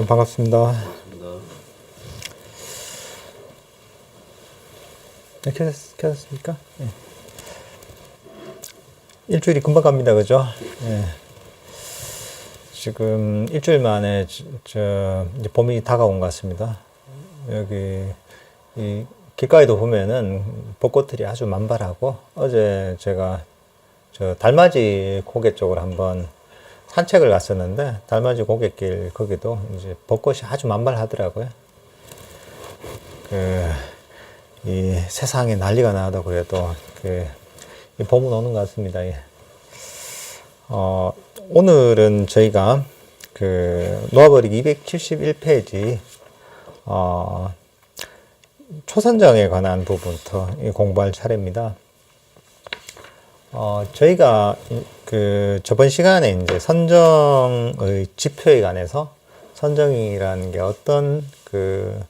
여러분 반갑습니다. 네, 켜졌습니까? 네. 일주일이 금방 갑니다, 그죠? 네. 지금 일주일 만에 이제 봄이 다가온 것 같습니다. 여기 이 길가에도 보면은 벚꽃들이 아주 만발하고, 어제 제가 저 달맞이 고개 쪽으로 한번 산책을 갔었는데, 달맞이 고갯길 거기도 이제 벚꽃이 아주 만발하더라고요. 이 세상에 난리가 나다 그래도 이 봄은 오는 것 같습니다. 예. 오늘은 저희가 놓아버리기 271페이지 초선정에 관한 부분부터 공부할 차례입니다. 저희가 저번 시간에 이제 선정의 지표에 관해서 선정이라는 게 어떤 큰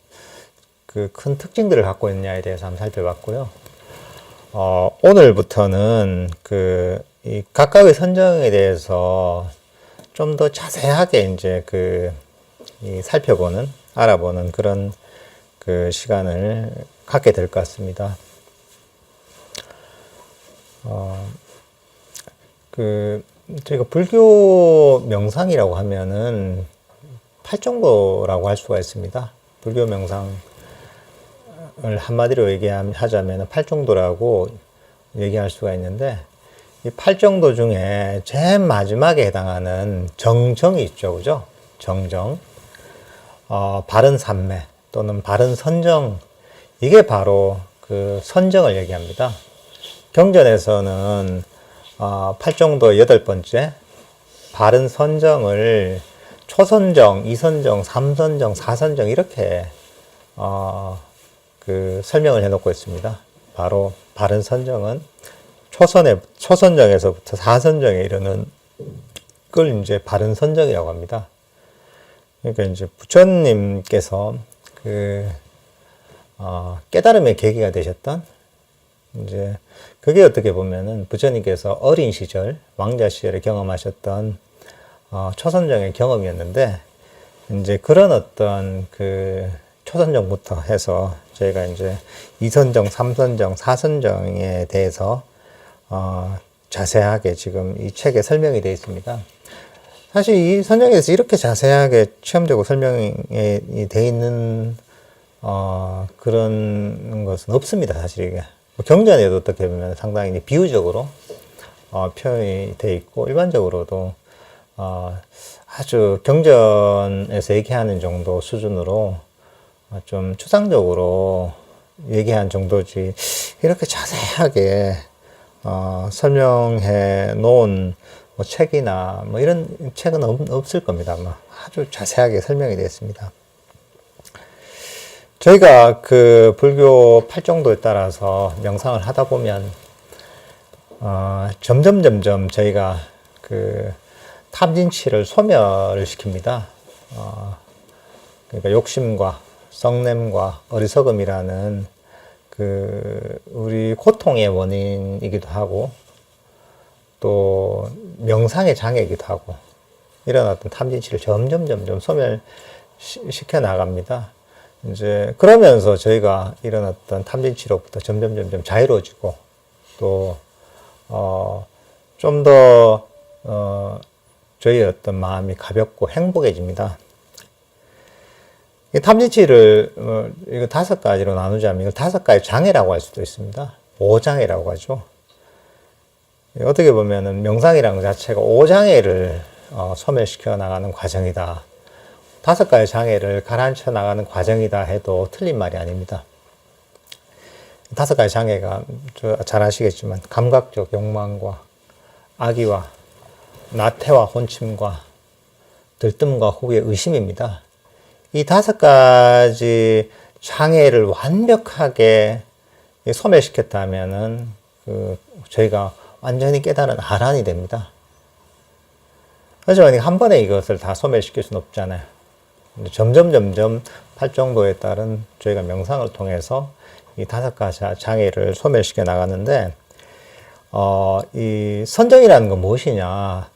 특징들을 갖고 있느냐에 대해서 한번 살펴봤고요. 오늘부터는 이 각각의 선정에 대해서 좀 더 자세하게 이제 알아보는 그런 시간을 갖게 될 것 같습니다. 저희가 불교 명상이라고 하면은 8정도라고 할 수가 있습니다. 불교 명상을 한마디로 얘기하자면 8정도라고 얘기할 수가 있는데, 이 8정도 중에 제일 마지막에 해당하는 정정이 있죠, 그죠? 정정. 바른 삼매 또는 바른 선정. 이게 바로 선정을 얘기합니다. 경전에서는 8정도의 8번째 바른 선정을 초선정, 이선정, 삼선정, 사선정 이렇게 설명을 해놓고 있습니다. 바로 바른 선정은 초선정에서부터 사선정에 이르는 걸 이제 바른 선정이라고 합니다. 그러니까 이제 부처님께서 깨달음의 계기가 되셨던, 이제 그게 어떻게 보면은 부처님께서 어린 시절, 왕자 시절에 경험하셨던 초선정의 경험이었는데, 이제 그런 어떤 초선정부터 해서 저희가 이제 이선정, 삼선정, 사선정에 대해서 자세하게 지금 이 책에 설명이 되어 있습니다. 사실 이 선정에 대해서 이렇게 자세하게 체험되고 설명이 되어 있는 그런 것은 없습니다. 사실 이게 경전에도 어떻게 보면 상당히 비유적으로 표현이 되어 있고, 일반적으로도 아주 경전에서 얘기하는 정도 수준으로 좀 추상적으로 얘기한 정도지, 이렇게 자세하게 설명해 놓은 책이나 이런 책은 없을 겁니다. 아주 자세하게 설명이 되어 있습니다. 저희가 불교 8정도에 따라서 명상을 하다 보면 점점 저희가 탐진치를 소멸을 시킵니다. 그러니까 욕심과 성냄과 어리석음이라는 우리 고통의 원인이기도 하고, 또 명상의 장애이기도 하고, 이런 어떤 탐진치를 점점 소멸시켜 나갑니다. 이제 그러면서 저희가 이런 어떤 탐진치로부터 점점 자유로워지고, 또 좀 더 저희의 어떤 마음이 가볍고 행복해집니다. 이 탐진치를 이거 5가지로 나누자면 이걸 5가지 장애라고 할 수도 있습니다. 5장애라고 하죠. 어떻게 보면은 명상이라는 것 자체가 5장애를 소멸시켜 나가는 과정이다, 5가지 장애를 가라앉혀 나가는 과정이다 해도 틀린 말이 아닙니다. 5가지 장애가 잘 아시겠지만 감각적 욕망과 악의와 나태와 혼침과 들뜸과 후의 의심입니다. 이 5가지 장애를 완벽하게 소멸시켰다면은 저희가 완전히 깨달은 아란이 됩니다. 하지만 한 번에 이것을 다 소멸시킬 수는 없잖아요. 점점 8정도에 따른 저희가 명상을 통해서 이 5가지 장애를 소멸시켜 나가는데, 이 선정이라는 건 무엇이냐?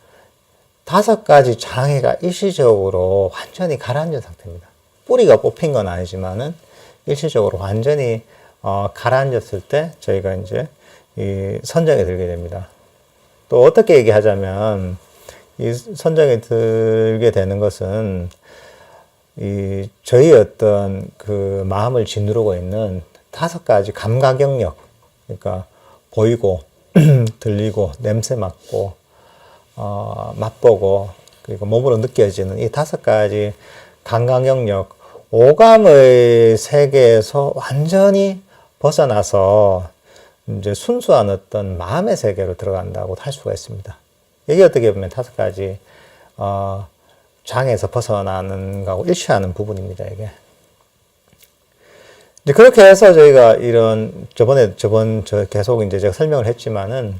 다섯 가지 장애가 일시적으로 완전히 가라앉은 상태입니다. 뿌리가 뽑힌 건 아니지만은 일시적으로 완전히 가라앉았을 때 저희가 이제 이 선정에 들게 됩니다. 또 어떻게 얘기하자면 이 선정에 들게 되는 것은 이 저희 어떤 그 마음을 짓누르고 있는 다섯 가지 감각 영역, 그러니까 보이고 들리고 냄새 맡고 맛보고 그리고 몸으로 느껴지는 이 다섯 가지 감각 영역, 오감의 세계에서 완전히 벗어나서 이제 순수한 어떤 마음의 세계로 들어간다고 할 수가 있습니다. 이게 어떻게 보면 다섯 가지 장애에서 벗어나는 거하고 일치하는 부분입니다. 이게 이제 그렇게 해서 저희가 이런 계속 이제 제가 설명을 했지만은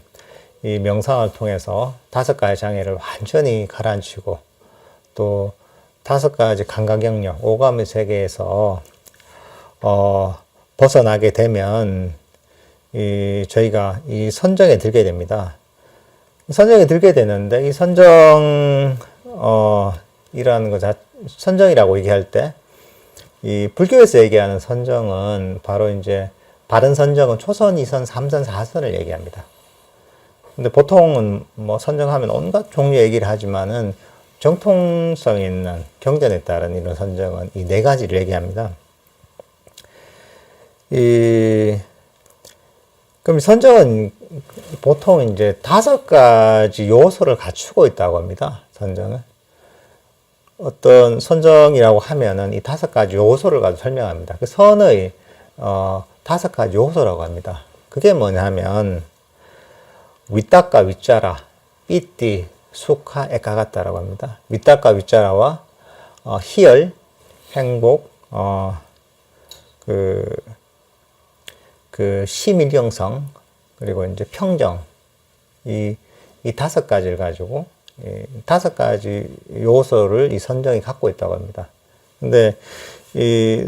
이 명상을 통해서 다섯 가지 장애를 완전히 가라앉히고 또 다섯 가지 감각 영역, 오감의 세계에서 벗어나게 되면 저희가 이 선정에 들게 됩니다. 선정에 들게 되는데 이 선정 이라는 거 선정이라고 얘기할 때 이 불교에서 얘기하는 선정은 바로 이제 바른 선정은 초선, 2선, 3선, 4선을 얘기합니다. 근데 보통은 뭐 선정하면 온갖 종류 얘기를 하지만은 정통성 있는 경전에 따른 이런 선정은 이 네 가지를 얘기합니다. 그럼 선정은 보통 이제 다섯 가지 요소를 갖추고 있다고 합니다. 선정은. 어떤 선정이라고 하면은 이 다섯 가지 요소를 가지고 설명합니다. 그 선의 다섯 가지 요소라고 합니다. 그게 뭐냐면 윗닦아 윗자라, 삐띠, 수카, 에까가따라고 합니다. 윗닦아 윗자라와 희열, 행복, 심일경성, 그리고 이제 평정, 이 다섯 가지를 가지고 다섯 가지 요소를 이 선정이 갖고 있다고 합니다. 근데 이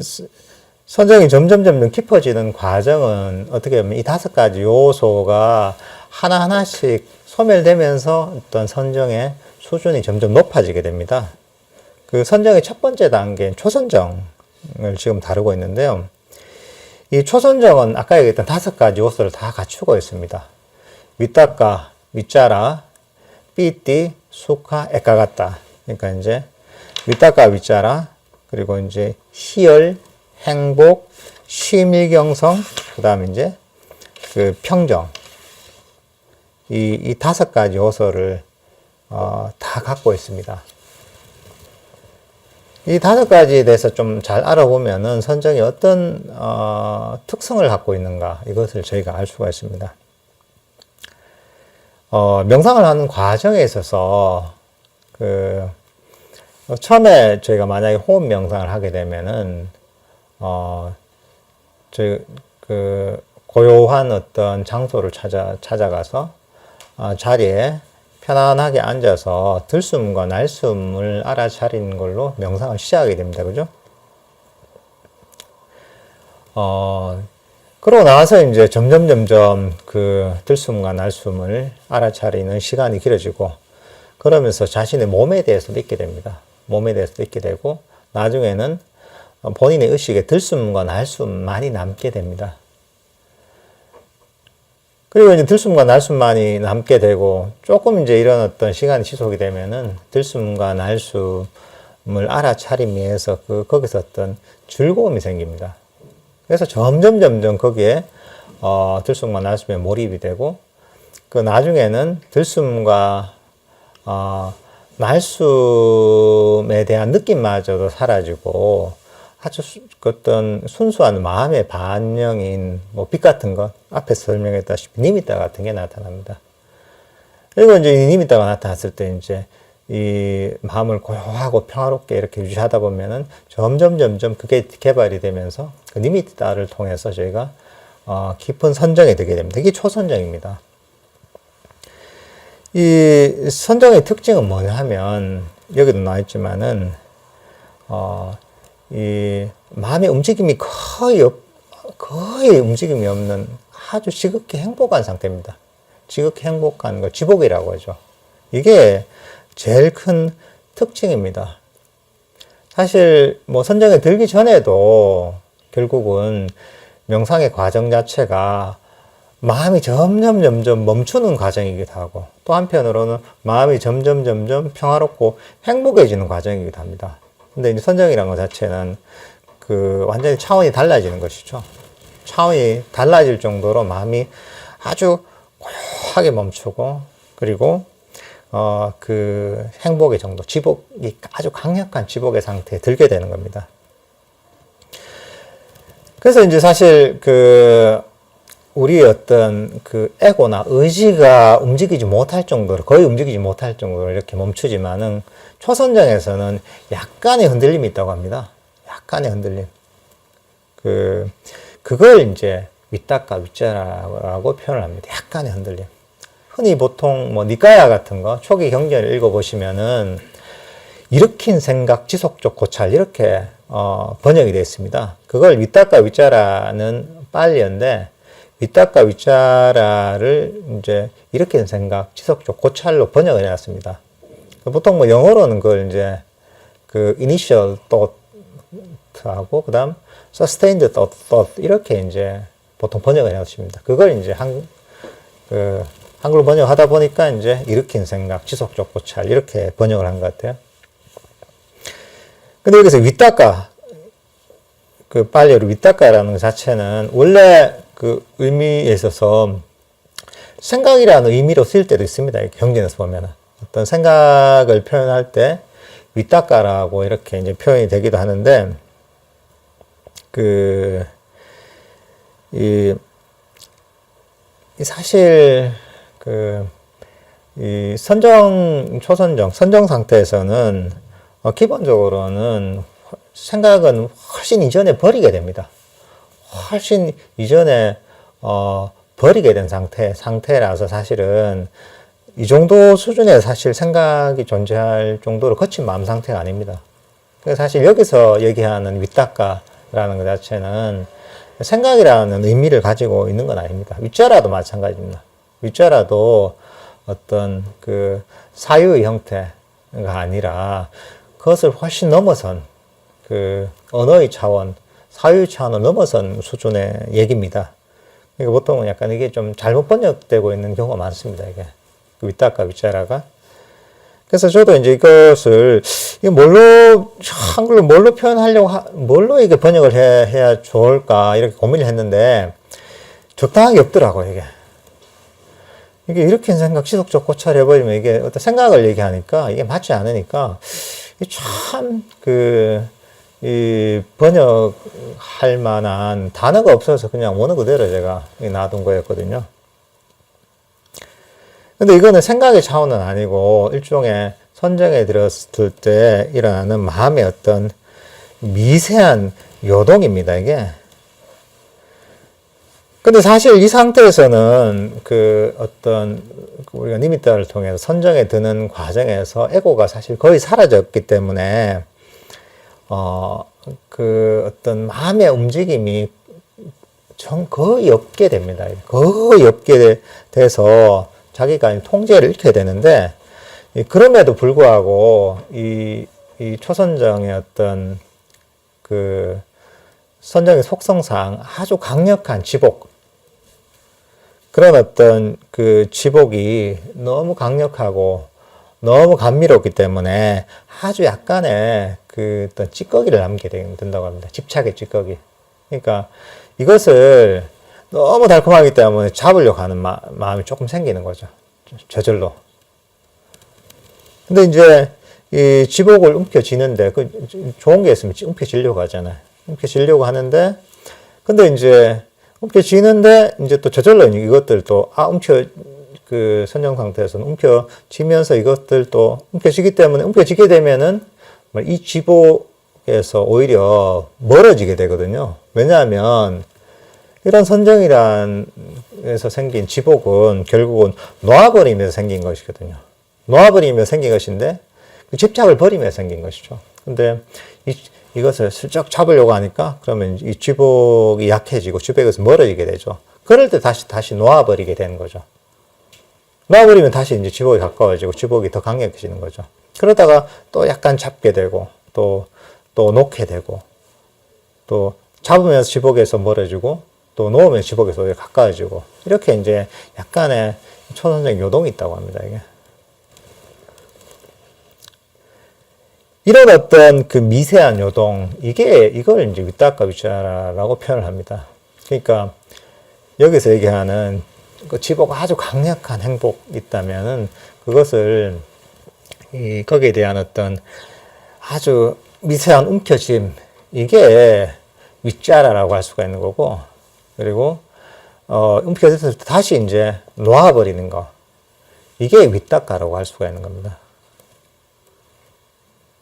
선정이 점점 깊어지는 과정은 어떻게 보면 이 다섯 가지 요소가 하나하나씩 소멸되면서 어떤 선정의 수준이 점점 높아지게 됩니다. 그 선정의 첫 번째 단계인 초선정을 지금 다루고 있는데요. 이 초선정은 아까 얘기했던 다섯 가지 요소를 다 갖추고 있습니다. 윗닦아, 윗자라, 삐띠, 수카, 에까가따. 그러니까 이제 윗닦아, 윗자라, 그리고 이제 희열, 행복, 심일경성, 그 다음에 이제 그 평정. 이 다섯 가지 요소를 다 갖고 있습니다. 이 다섯 가지에 대해서 좀 잘 알아보면은 선정이 어떤 특성을 갖고 있는가 이것을 저희가 알 수가 있습니다. 명상을 하는 과정에 있어서 처음에 저희가 만약에 호흡 명상을 하게 되면은 저희 고요한 어떤 장소를 찾아가서 자리에 편안하게 앉아서 들숨과 날숨을 알아차리는 걸로 명상을 시작하게 됩니다. 그죠? 그러고 나서 이제 점점 그 들숨과 날숨을 알아차리는 시간이 길어지고 그러면서 자신의 몸에 대해서도 잊게 됩니다. 몸에 대해서도 잊게 되고 나중에는 본인의 의식에 들숨과 날숨만이 남게 됩니다. 그리고 이제 들숨과 날숨만이 남게 되고 조금 이제 이런 어떤 시간이 지속이 되면은 들숨과 날숨을 알아차리기 위해서 거기서 어떤 즐거움이 생깁니다. 그래서 점점 거기에 들숨과 날숨에 몰입이 되고 그 나중에는 들숨과 날숨에 대한 느낌마저도 사라지고 아주 어떤 순수한 마음의 반영인 빛 같은 것 앞에서 설명했다시피 니미따 같은 게 나타납니다. 그리고 이제 이 니미따가 나타났을 때 이제 이 마음을 고요하고 평화롭게 이렇게 유지하다 보면은 점점 그게 개발이 되면서 그 니미따를 통해서 저희가 깊은 선정에 들게 됩니다. 이게 초선정입니다. 이 선정의 특징은 뭐냐 하면 여기도 나와 있지만은 이 마음의 움직임이 거의 움직임이 없는 아주 지극히 행복한 상태입니다. 지극히 행복한 걸 지복이라고 하죠. 이게 제일 큰 특징입니다. 사실 뭐 선정에 들기 전에도 결국은 명상의 과정 자체가 마음이 점점 멈추는 과정이기도 하고, 또 한편으로는 마음이 점점 평화롭고 행복해지는 과정이기도 합니다. 근데 이제 선정이라는 것 자체는 완전히 차원이 달라지는 것이죠. 차원이 달라질 정도로 마음이 아주 고요하게 멈추고, 그리고 행복의 정도, 지복이 아주 강력한 지복의 상태에 들게 되는 겁니다. 그래서 이제 사실 우리의 어떤 에고나 의지가 움직이지 못할 정도로, 거의 움직이지 못할 정도로 이렇게 멈추지만은, 초선정에서는 약간의 흔들림이 있다고 합니다. 약간의 흔들림. 그걸 이제 위따까 위짜라고 표현을 합니다. 약간의 흔들림. 흔히 보통 뭐 니까야 같은 거 초기 경전을 읽어보시면은 일으킨 생각 지속적 고찰 이렇게 번역이 되어 있습니다. 그걸 위따까 위짜라는 빨리어인데, 위따까 위짜라를 이제 일으킨 생각 지속적 고찰로 번역을 해놨습니다. 보통 뭐 영어로는 그걸 이제 initial thought하고 그다음 sustained thought 이렇게 이제 보통 번역을 해놓습니다. 그걸 이제 한글로 번역하다 보니까 이제 일으킨 생각, 지속적 고찰 이렇게 번역을 한 것 같아요. 근데 여기서 위따까, 빨리어로 위따까라는 것 자체는 원래 의미에 있어서 생각이라는 의미로 쓰일 때도 있습니다. 경전에서 보면은. 어떤 생각을 표현할 때 위따까라고 이렇게 이제 표현이 되기도 하는데, 사실 이 선정 상태에서는 기본적으로는 생각은 훨씬 이전에 버리게 됩니다. 훨씬 이전에 버리게 된 상태라서 사실은 이 정도 수준의 사실 생각이 존재할 정도로 거친 마음 상태가 아닙니다. 그래서 사실 여기서 얘기하는 위따까라는 것 자체는 생각이라는 의미를 가지고 있는 건 아닙니다. 위짜라도 마찬가지입니다. 위짜라도 어떤 사유의 형태가 아니라 그것을 훨씬 넘어선 언어의 차원, 사유의 차원을 넘어선 수준의 얘기입니다. 그러니까 보통은 약간 이게 좀 잘못 번역되고 있는 경우가 많습니다. 이게 위따까 위짜라가. 그래서 저도 이제 이것을 한글로 뭘로 표현하려고 뭘로 이게 번역을 해야 좋을까 이렇게 고민을 했는데 적당하게 없더라고요. 이게 일으킨 생각 지속적 고찰해버리면 이게 어떤 생각을 얘기하니까 이게 맞지 않으니까 참 이 번역할 만한 단어가 없어서 그냥 원어 그대로 제가 놔둔 거였거든요. 근데 이거는 생각의 차원은 아니고 일종의 선정에 들었을 때 일어나는 마음의 어떤 미세한 요동입니다, 이게. 근데 사실 이 상태에서는 어떤 우리가 니미타를 통해서 선정에 드는 과정에서 에고가 사실 거의 사라졌기 때문에 어떤 마음의 움직임이 거의 없게 됩니다. 거의 없게 돼서 자기가 통제를 잃게 되는데, 그럼에도 불구하고 이 초선정의 어떤 선정의 속성상 아주 강력한 지복, 그런 어떤 지복이 너무 강력하고 너무 감미롭기 때문에 아주 약간의 어떤 찌꺼기를 남게 된다고 합니다. 집착의 찌꺼기. 그러니까 이것을 너무 달콤하기 때문에 잡으려고 하는 마음이 조금 생기는 거죠. 저절로. 근데 이제 이 지복을 움켜쥐는데, 좋은 게 있으면 움켜쥐려고 하잖아요. 움켜쥐려고 하는데, 근데 이제 움켜쥐는데, 이제 또 저절로 이것들도, 선정 상태에서는 움켜쥐면서 이것들도 움켜쥐기 때문에, 움켜쥐게 되면은 이 지복에서 오히려 멀어지게 되거든요. 왜냐하면 이런 선정이란에서 생긴 지복은 결국은 놓아버리면서 생긴 것이거든요. 놓아버리면서 생긴 것인데 집착을 버리면서 생긴 것이죠. 근데 이것을 슬쩍 잡으려고 하니까 그러면 이 지복이 약해지고 지복에서 멀어지게 되죠. 그럴 때 다시 놓아버리게 되는 거죠. 놔버리면 다시 이제 지복이 가까워지고 지복이 더 강력해지는 거죠. 그러다가 또 약간 잡게 되고 또 놓게 되고 또 잡으면서 지복에서 멀어지고 또 놓으면 지복에서 가까워지고 이렇게 이제 약간의 초선적 요동이 있다고 합니다. 이게. 이런 어떤 그 미세한 요동, 이걸 이제 윗닭과 윗자라라고 표현을 합니다. 그러니까 여기서 얘기하는 그 지복 아주 강력한 행복 있다면은 그것을 거기에 대한 어떤 아주 미세한 움켜짐, 이게 윗자라라고 할 수가 있는 거고, 그리고 움켜졌을 때 다시 이제 놓아버리는 거, 이게 윗닦아라고 할 수가 있는 겁니다.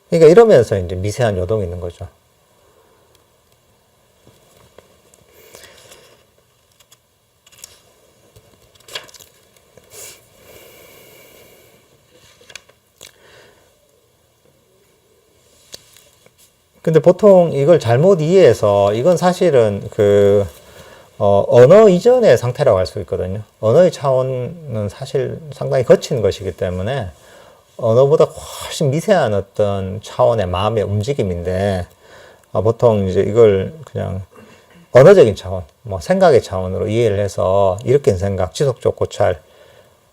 그러니까 이러면서 이제 미세한 요동이 있는 거죠. 근데 보통 이걸 잘못 이해해서 이건 사실은 언어 이전의 상태라고 할 수 있거든요. 언어의 차원은 사실 상당히 거친 것이기 때문에 언어보다 훨씬 미세한 어떤 차원의 마음의 움직임인데, 보통 이제 이걸 그냥 언어적인 차원, 뭐 생각의 차원으로 이해를 해서 일으킨 생각, 지속적 고찰,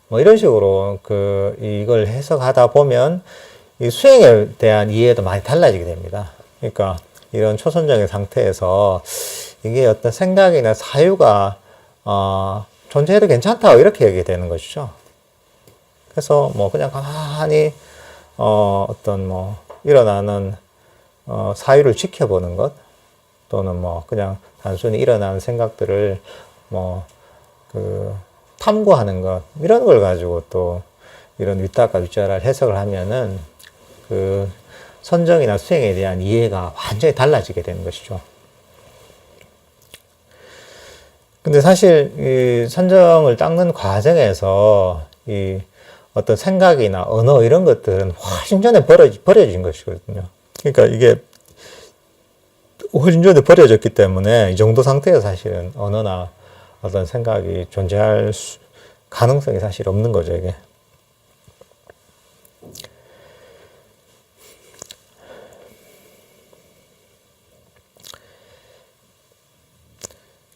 뭐 이런 식으로 이걸 해석하다 보면 이 수행에 대한 이해도 많이 달라지게 됩니다. 그러니까 이런 초선정의 상태에서 이게 어떤 생각이나 사유가 존재해도 괜찮다고 이렇게 얘기되는 것이죠. 그래서 뭐 그냥 가만히 어떤 뭐 일어나는 사유를 지켜보는 것, 또는 뭐 그냥 단순히 일어나는 생각들을 뭐 탐구하는 것, 이런 걸 가지고 또 이런 윗닦아 윗자라를 해석을 하면은 선정이나 수행에 대한 이해가 완전히 달라지게 되는 것이죠. 근데 사실 이 선정을 닦는 과정에서 이 어떤 생각이나 언어 이런 것들은 훨씬 전에 버려진 것이거든요. 그러니까 이게 훨씬 전에 버려졌기 때문에 이 정도 상태에서 사실은 언어나 어떤 생각이 존재할 가능성이 사실 없는 거죠, 이게.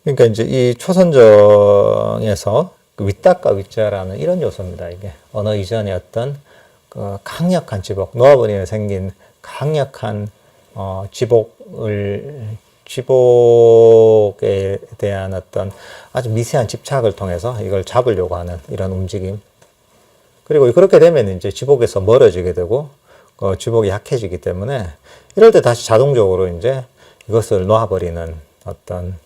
그러니까 이제 이 초선정에서 윗닦아 윗자라는 이런 요소입니다. 이게 언어 이전의 어떤 강력한 지복, 놓아버리면 생긴 강력한 지복에 대한 어떤 아주 미세한 집착을 통해서 이걸 잡으려고 하는 이런 움직임. 그리고 그렇게 되면 이제 지복에서 멀어지게 되고 지복이 약해지기 때문에 이럴 때 다시 자동적으로 이제 이것을 놓아버리는 어떤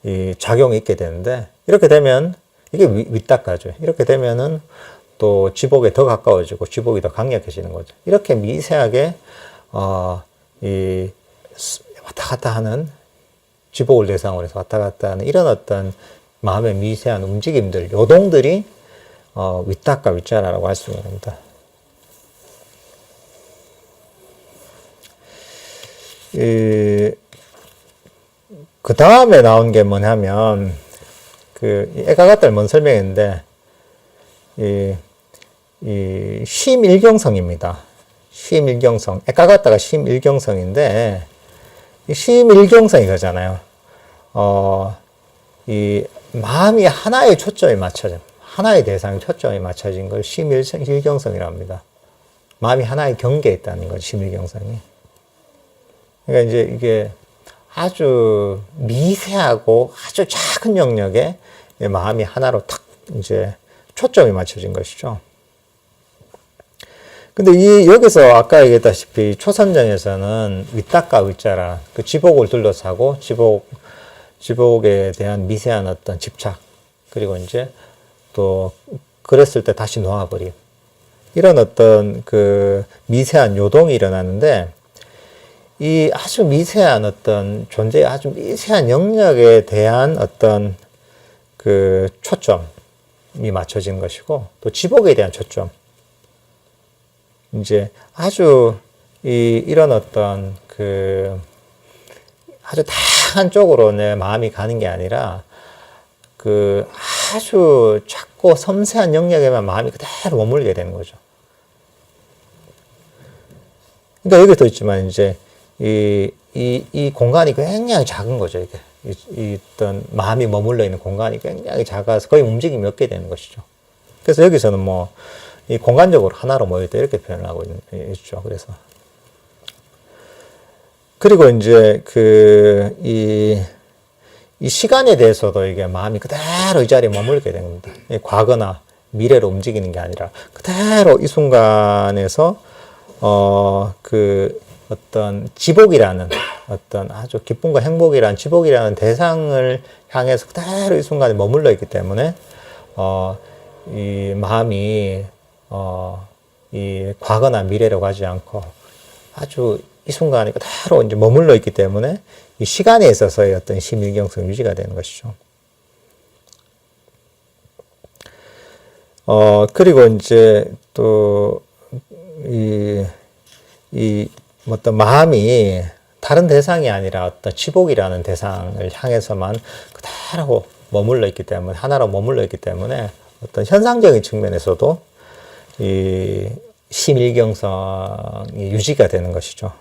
이 작용이 있게 되는데, 이렇게 되면 이게 윗닦아죠. 이렇게 되면은 또 지복에 더 가까워지고 지복이 더 강력해지는 거죠. 이렇게 미세하게 이 왔다 갔다 하는, 지복을 대상으로 해서 왔다 갔다 하는 이런 어떤 마음의 미세한 움직임들, 요동들이 윗닦아 윗자라라고 할 수 있습니다. 그 다음에 나온 게 뭐냐면, 애가갔다를 뭔 설명인데, 이 심일경성입니다. 심일경성. 애가갔다가 심일경성인데, 이 심일경성이 그러잖아요. 이 마음이 하나의 초점이 맞춰져, 하나의 대상에 초점이 맞춰진 걸 심일경성이라고 합니다. 마음이 하나의 경계에 있다는 거죠, 심일경성이. 그러니까 이제 이게 아주 미세하고 아주 작은 영역에 마음이 하나로 탁 이제 초점이 맞춰진 것이죠. 근데 여기서 아까 얘기했다시피 초선정에서는 윗닦아 윗자라, 지복을 둘러싸고 지복에 대한 미세한 어떤 집착, 그리고 이제 또 그랬을 때 다시 놓아버림, 이런 어떤 미세한 요동이 일어나는데, 이 아주 미세한 어떤 존재의 아주 미세한 영역에 대한 어떤 초점이 맞춰진 것이고, 또 지복에 대한 초점, 이제 아주 이런 어떤 아주 다양한 쪽으로 내 마음이 가는 게 아니라 아주 작고 섬세한 영역에만 마음이 그대로 머물게 되는 거죠. 그러니까 여기도 있지만 이제 이 공간이 굉장히 작은 거죠. 이게 어떤 마음이 머물러 있는 공간이 굉장히 작아서 거의 움직임이 없게 되는 것이죠. 그래서 여기서는 뭐 이 공간적으로 하나로 모였다 이렇게 표현을 하고 있죠. 그래서 그리고 이제 이 시간에 대해서도 이게 마음이 그대로 이 자리에 머물게 됩니다. 과거나 미래로 움직이는 게 아니라 그대로 이 순간에서 어떤 지복이라는 어떤 아주 기쁨과 행복이라는 지복이라는 대상을 향해서 그대로 이 순간에 머물러 있기 때문에 이 마음이 이 과거나 미래로 가지 않고 아주 이 순간에 그대로 이제 머물러 있기 때문에 이 시간에 있어서의 어떤 심일경성 유지가 되는 것이죠. 그리고 이제 또 이 어떤 마음이 다른 대상이 아니라 어떤 지복이라는 대상을 향해서만 그대로 머물러 있기 때문에 하나로 머물러 있기 때문에 어떤 현상적인 측면에서도 이 심일경성이 유지가 되는 것이죠.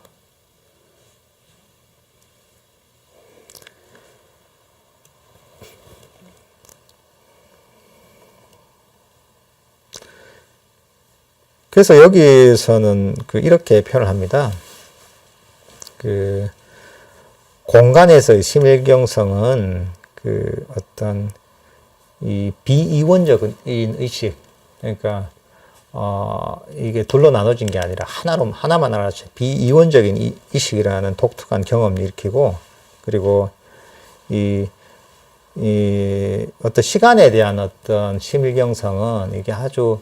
그래서 여기서는 이렇게 표현을 합니다. 공간에서의 심일경성은 어떤 이 비이원적인 의식, 그러니까 이게 둘로 나눠진 게 아니라 하나만 알아서 비이원적인 의식이라는 독특한 경험을 일으키고, 그리고 이 어떤 시간에 대한 어떤 심일경성은 이게 아주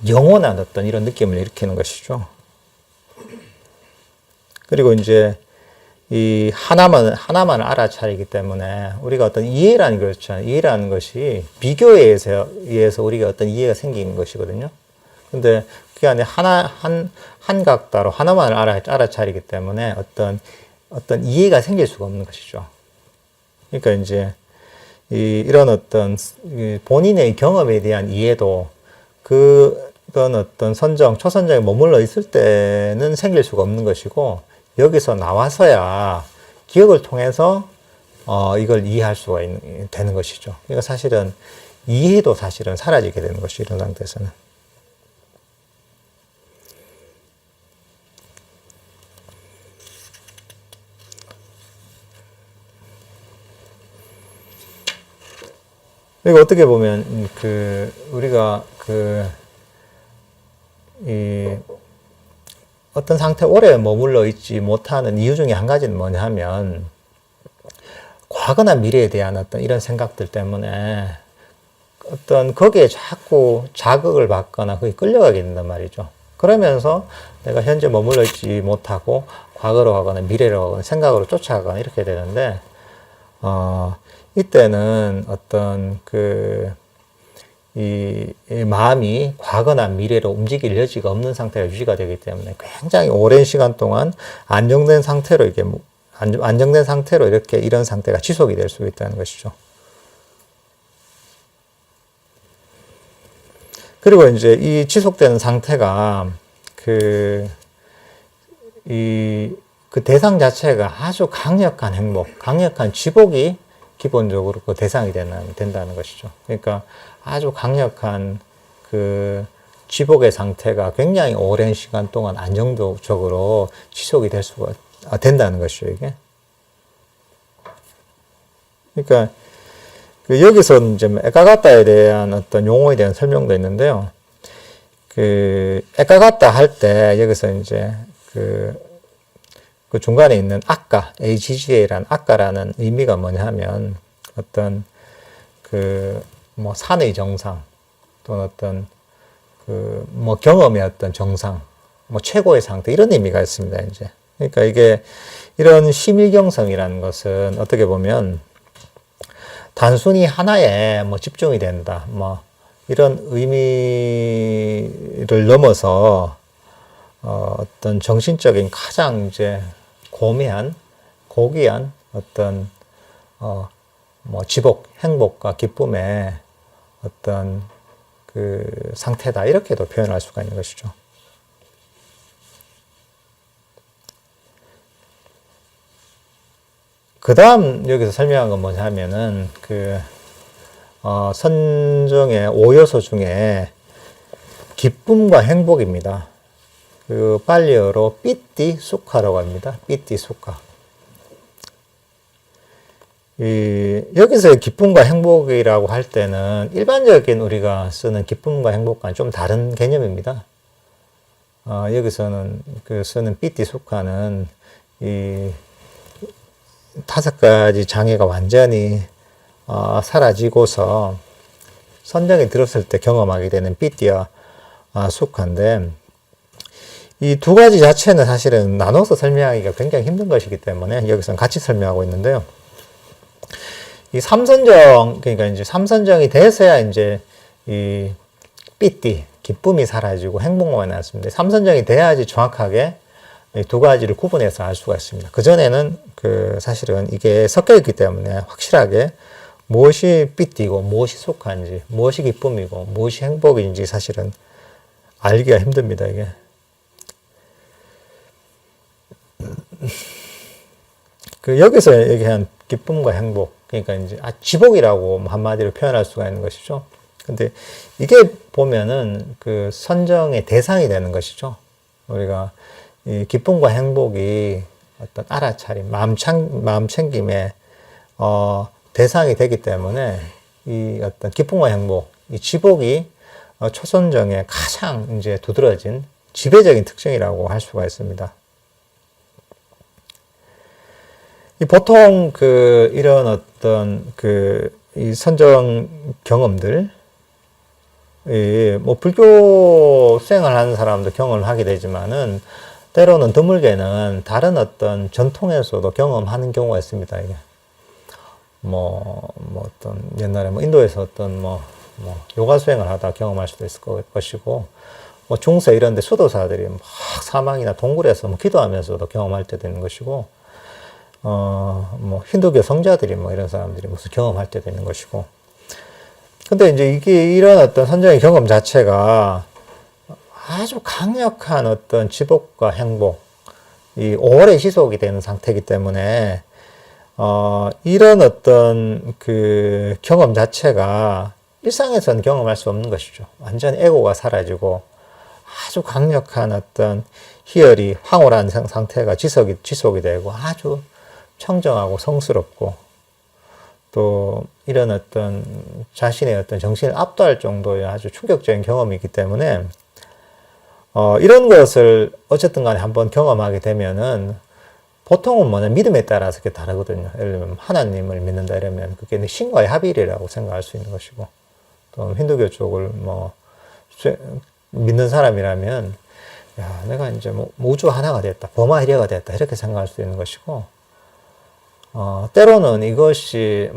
영원한 어떤 이런 느낌을 일으키는 것이죠. 그리고 이제 이 하나만을 알아차리기 때문에 우리가 어떤 이해라는 게 그렇잖아요. 이해라는 것이 비교에 의해서 우리가 어떤 이해가 생기는 것이거든요. 근데 그게 아니라 한 각다로 하나만을 알아차리기 때문에 어떤 이해가 생길 수가 없는 것이죠. 그러니까 이제 이런 어떤 본인의 경험에 대한 이해도 그런 어떤 초선정에 머물러 있을 때는 생길 수가 없는 것이고, 여기서 나와서야 기억을 통해서 이걸 이해할 수가 되는 것이죠. 그러니까 사실은 이해도 사실은 사라지게 되는 것이죠. 이런 상태에서는. 그리고 어떻게 보면 우리가 어떤 상태에 오래 머물러 있지 못하는 이유 중에 한 가지는 뭐냐 하면, 과거나 미래에 대한 어떤 이런 생각들 때문에 어떤 거기에 자꾸 자극을 받거나 거기 끌려가게 된단 말이죠. 그러면서 내가 현재 머물러 있지 못하고 과거로 가거나 미래로 가거나 생각으로 쫓아가거나 이렇게 되는데, 이때는 어떤 이 마음이 과거나 미래로 움직일 여지가 없는 상태가 유지가 되기 때문에 굉장히 오랜 시간 동안 안정된 상태로 이렇게 이런 상태가 지속이 될 수 있다는 것이죠. 그리고 이제 이 지속되는 상태가 그 대상 자체가 아주 강력한 행복, 강력한 지복이 기본적으로 그 대상이 된다는 것이죠. 그러니까 아주 강력한 지복의 상태가 굉장히 오랜 시간 동안 안정적으로 지속이 된다는 것이죠, 이게. 그러니까 여기서 이제 에카가타에 대한 어떤 용어에 대한 설명도 있는데요. 에카가타 할 때 여기서 이제 그 중간에 있는 아까, AGGA라는 아까라는 의미가 뭐냐 하면 어떤 뭐 산의 정상 또는 어떤 뭐 경험의 어떤 정상, 뭐 최고의 상태 이런 의미가 있습니다, 이제. 그러니까 이게 이런 심일경성이라는 것은 어떻게 보면 단순히 하나에 뭐 집중이 된다, 뭐 이런 의미를 넘어서 어떤 정신적인 가장 이제 고귀한 어떤 뭐 지복, 행복과 기쁨의 어떤 그 상태다 이렇게도 표현할 수가 있는 것이죠. 그 다음 여기서 설명한 건 뭐냐면은 선정의 5요소 중에 기쁨과 행복입니다. 그 팔리어로 삐띠 수카라고 합니다. 삐띠 수카. 여기서 기쁨과 행복이라고 할 때는 일반적인 우리가 쓰는 기쁨과 행복과는 좀 다른 개념입니다. 여기서는 쓰는 삐띠 수카는 이 5가지 장애가 완전히 사라지고서 선정이 들었을 때 경험하게 되는 삐띠와 수카인데, 이 두 가지 자체는 사실은 나눠서 설명하기가 굉장히 힘든 것이기 때문에 여기서는 같이 설명하고 있는데요. 이 삼선정, 그러니까 이제 삼선정이 돼서야 이제 이 삐띠, 기쁨이 사라지고 행복만 났습니다. 삼선정이 돼야지 정확하게 이 두 가지를 구분해서 알 수가 있습니다. 그전에는 사실은 이게 섞여 있기 때문에 확실하게 무엇이 삐띠고 무엇이 속한지, 무엇이 기쁨이고 무엇이 행복인지 사실은 알기가 힘듭니다, 이게. 여기서 얘기한 기쁨과 행복, 그러니까 이제 지복이라고 한마디로 표현할 수가 있는 것이죠. 근데 이게 보면은 선정의 대상이 되는 것이죠. 우리가 이 기쁨과 행복이 어떤 알아차림, 마음 챙김의 대상이 되기 때문에 이 어떤 기쁨과 행복, 이 지복이 초선정의 가장 이제 두드러진 지배적인 특징이라고 할 수가 있습니다. 보통 이런 어떤 이 선정 경험들, 뭐 불교 수행을 하는 사람도 경험을 하게 되지만은 때로는 드물게는 다른 어떤 전통에서도 경험하는 경우가 있습니다. 이게 어떤 옛날에 인도에서 어떤 요가 수행을 하다 경험할 수도 있을 것이고, 중세 이런 데 수도사들이 막 사막이나 동굴에서 기도하면서도 경험할 때도 있는 것이고, 힌두교 성자들이 이런 사람들이 무슨 경험할 때도 있는 것이고. 근데 이제 이런 어떤 선정의 경험 자체가 아주 강력한 어떤 지복과 행복, 이 오래 지속이 되는 상태이기 때문에, 이런 어떤 경험 자체가 일상에서는 경험할 수 없는 것이죠. 완전히 에고가 사라지고 아주 강력한 어떤 희열이 황홀한 상태가 지속이 되고 아주 청정하고 성스럽고, 또 이런 어떤 자신의 어떤 정신을 압도할 정도의 아주 충격적인 경험이기 때문에 이런 것을 어쨌든 간에 한번 경험하게 되면은 보통은 믿음에 따라서 그게 다르거든요. 예를 들면 하나님을 믿는다 이러면 그게 신과의 합일이라고 생각할 수 있는 것이고, 또 힌두교 쪽을 믿는 사람이라면 야, 내가 이제 우주 하나가 됐다, 범아이리아가 됐다 이렇게 생각할 수 있는 것이고, 때로는 이것이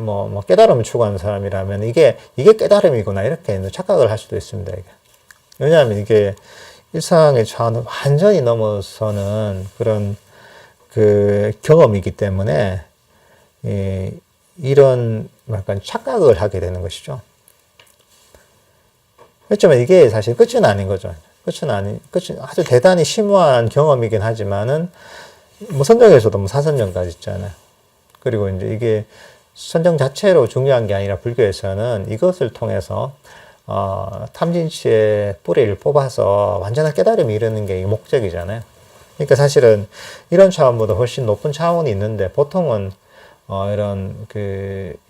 깨달음을 추구하는 사람이라면 이게 깨달음이구나 이렇게 착각을 할 수도 있습니다. 이게. 왜냐하면 이게 일상의 차원을 완전히 넘어서는 그런 경험이기 때문에 이런 약간 착각을 하게 되는 것이죠. 그렇지만 이게 사실 끝은 아닌 거죠. 끝이 아주 대단히 심오한 경험이긴 하지만은 선정에서도 사선정까지 있잖아요. 그리고 이제 이게 선정 자체로 중요한 게 아니라 불교에서는 이것을 통해서 탐진치의 뿌리를 뽑아서 완전한 깨달음이 이르는 게 목적이잖아요. 그러니까 사실은 이런 차원보다 훨씬 높은 차원이 있는데 보통은 이런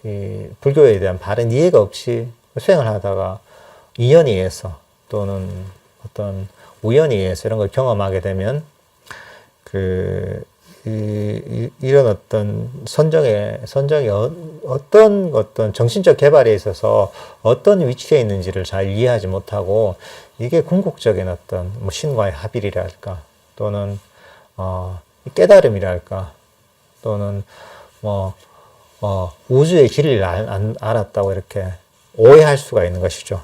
이 불교에 대한 바른 이해가 없이 수행을 하다가 인연에 의해서 또는 어떤 우연에 의해서 이런 걸 경험하게 되면 이런 어떤 선정이 어떤 정신적 개발에 있어서 어떤 위치에 있는지를 잘 이해하지 못하고 이게 궁극적인 어떤 신과의 합일이랄까 또는 깨달음이랄까 또는 우주의 진리를 알았다고 이렇게 오해할 수가 있는 것이죠.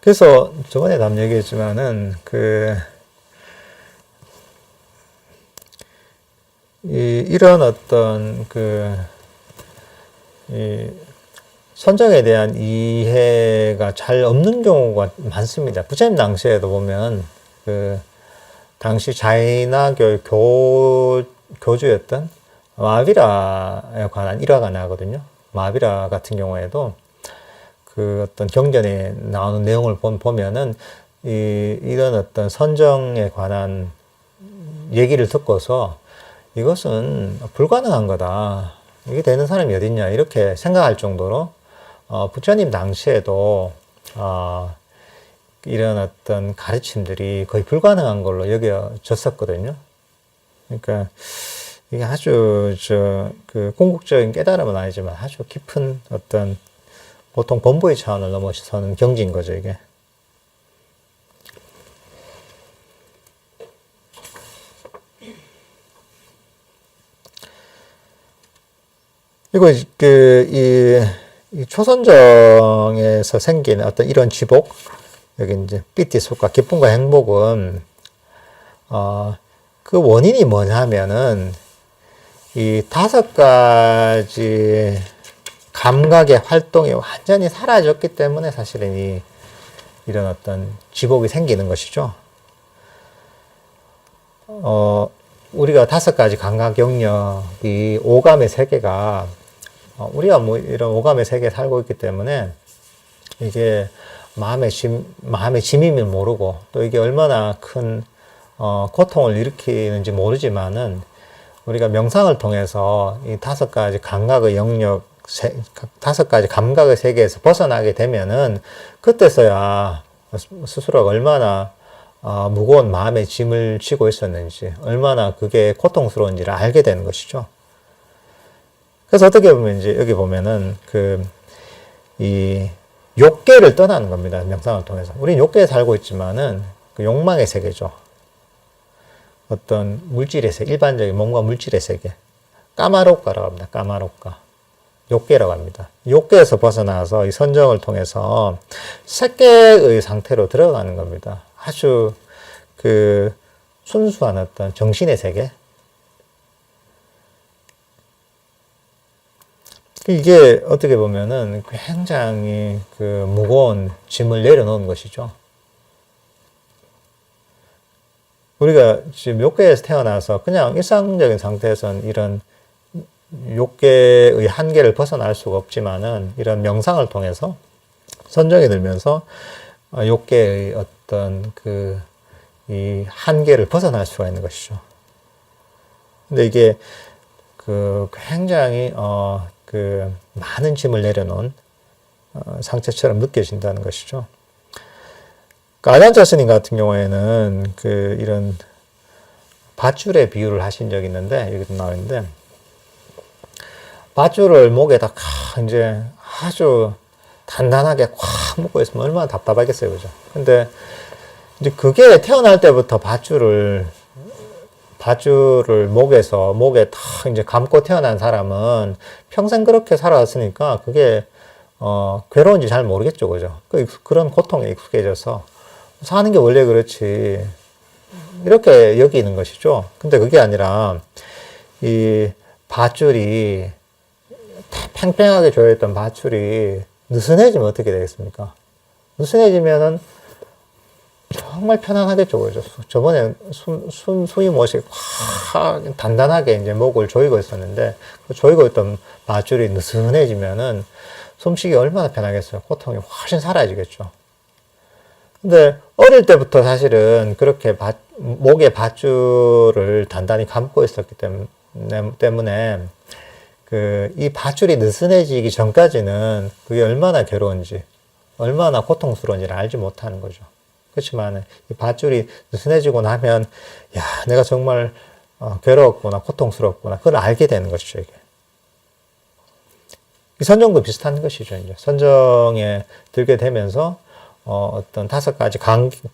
그래서 저번에도 한번 얘기했지만은 이런 어떤 이 선정에 대한 이해가 잘 없는 경우가 많습니다. 부처님 당시에도 보면 당시 자이나교 교주였던 마하비라에 관한 일화가 나거든요. 마하비라 같은 경우에도 어떤 경전에 나오는 내용을 보면은 이런 어떤 선정에 관한 얘기를 듣고서 이것은 불가능한 거다. 이게 되는 사람이 어딨냐 이렇게 생각할 정도로 부처님 당시에도 이런 어떤 가르침들이 거의 불가능한 걸로 여겨졌었거든요. 그러니까 이게 아주 궁극적인 깨달음은 아니지만 아주 깊은 어떤 보통 본보의 차원을 넘어서는 경지인 거죠, 이게. 그리고 이 초선정에서 생기는 어떤 이런 지복, 여기 이제 삐띠속과 기쁨과 행복은, 그 원인이 뭐냐면은, 이 5가지 감각의 활동이 완전히 사라졌기 때문에 사실은 이런 어떤 지복이 생기는 것이죠. 우리가 5가지 감각 영역이 오감의 세계가 우리가 뭐 이런 오감의 세계에 살고 있기 때문에 이게 마음의 짐임을 모르고 또 이게 얼마나 큰 고통을 일으키는지 모르지만은 우리가 명상을 통해서 이 5가지 감각의 영역, 5가지 감각의 세계에서 벗어나게 되면은 그때서야 스스로가 얼마나 무거운 마음의 짐을 지고 있었는지, 얼마나 그게 고통스러운지를 알게 되는 것이죠. 그래서 어떻게 보면 이제 여기 보면은 이 욕계를 떠나는 겁니다. 명상을 통해서. 우리는 욕계에 살고 있지만은 그 욕망의 세계죠. 어떤 물질의 세계, 일반적인 몸과 물질의 세계. 까마록가라고 합니다. 까마록가. 욕계라고 합니다. 욕계에서 벗어나서 이 선정을 통해서 색계의 상태로 들어가는 겁니다. 아주 순수한 어떤 정신의 세계. 이게 어떻게 보면은 굉장히 무거운 짐을 내려놓은 것이죠. 우리가 지금 욕계에서 태어나서 그냥 일상적인 상태에서는 이런 욕계의 한계를 벗어날 수가 없지만은 이런 명상을 통해서 선정이 들면서 욕계의 어떤 이 한계를 벗어날 수가 있는 것이죠. 근데 이게 굉장히 많은 짐을 내려놓은 상태처럼 느껴진다는 것이죠. 아잔차 스님 같은 경우에는 이런 밧줄의 비유를 하신 적이 있는데 여기도 나와 있는데 밧줄을 목에다 이제 아주 단단하게 꽉 묶고 있으면 얼마나 답답하겠어요, 그죠? 근데 이제 그게 태어날 때부터 밧줄을 목에 다 이제 감고 태어난 사람은 평생 그렇게 살아왔으니까 그게 괴로운지 잘 모르겠죠, 그죠? 그런 고통에 익숙해져서 사는 게 원래 그렇지 이렇게 여기는 것이죠. 근데 그게 아니라 이 밧줄이 팽팽하게 조여있던 밧줄이 느슨해지면 어떻게 되겠습니까? 느슨해지면은 정말 편안하겠죠, 그죠? 저번에 숨이 못이 확 단단하게 이제 목을 조이고 있었는데, 그 조이고 있던 밧줄이 느슨해지면은 숨쉬기 얼마나 편하겠어요? 고통이 훨씬 사라지겠죠. 근데 어릴 때부터 사실은 그렇게 목에 밧줄을 단단히 감고 있었기 때문에 이 밧줄이 느슨해지기 전까지는 그게 얼마나 괴로운지, 얼마나 고통스러운지를 알지 못하는 거죠. 그렇지만 이 밧줄이 느슨해지고 나면 야, 내가 정말 괴로웠구나, 고통스럽구나, 그걸 알게 되는 것이죠, 이게. 이 선정도 비슷한 것이죠, 이제. 선정에 들게 되면서 어떤 5가지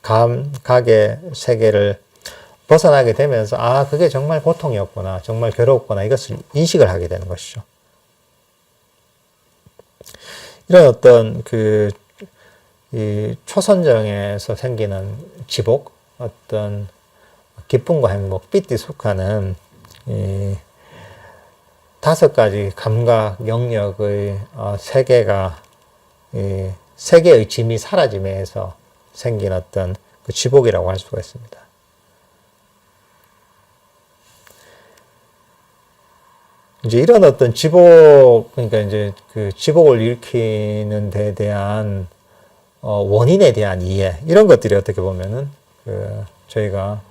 감각의 세계를 벗어나게 되면서 그게 정말 고통이었구나, 정말 괴로웠구나, 이것을 인식을 하게 되는 것이죠. 이런 어떤 이 초선정에서 생기는 지복, 어떤 기쁨과 행복, 삐띠숙하는 이 5가지 감각 영역의 세계가 이 세계의 짐이 사라짐에 의해서 생긴 어떤 그 지복이라고 할 수가 있습니다. 이제 이런 어떤 지복, 그러니까 이제 그 지복을 일으키는 데 대한 원인에 대한 이해, 이런 것들이 어떻게 보면은 그 저희가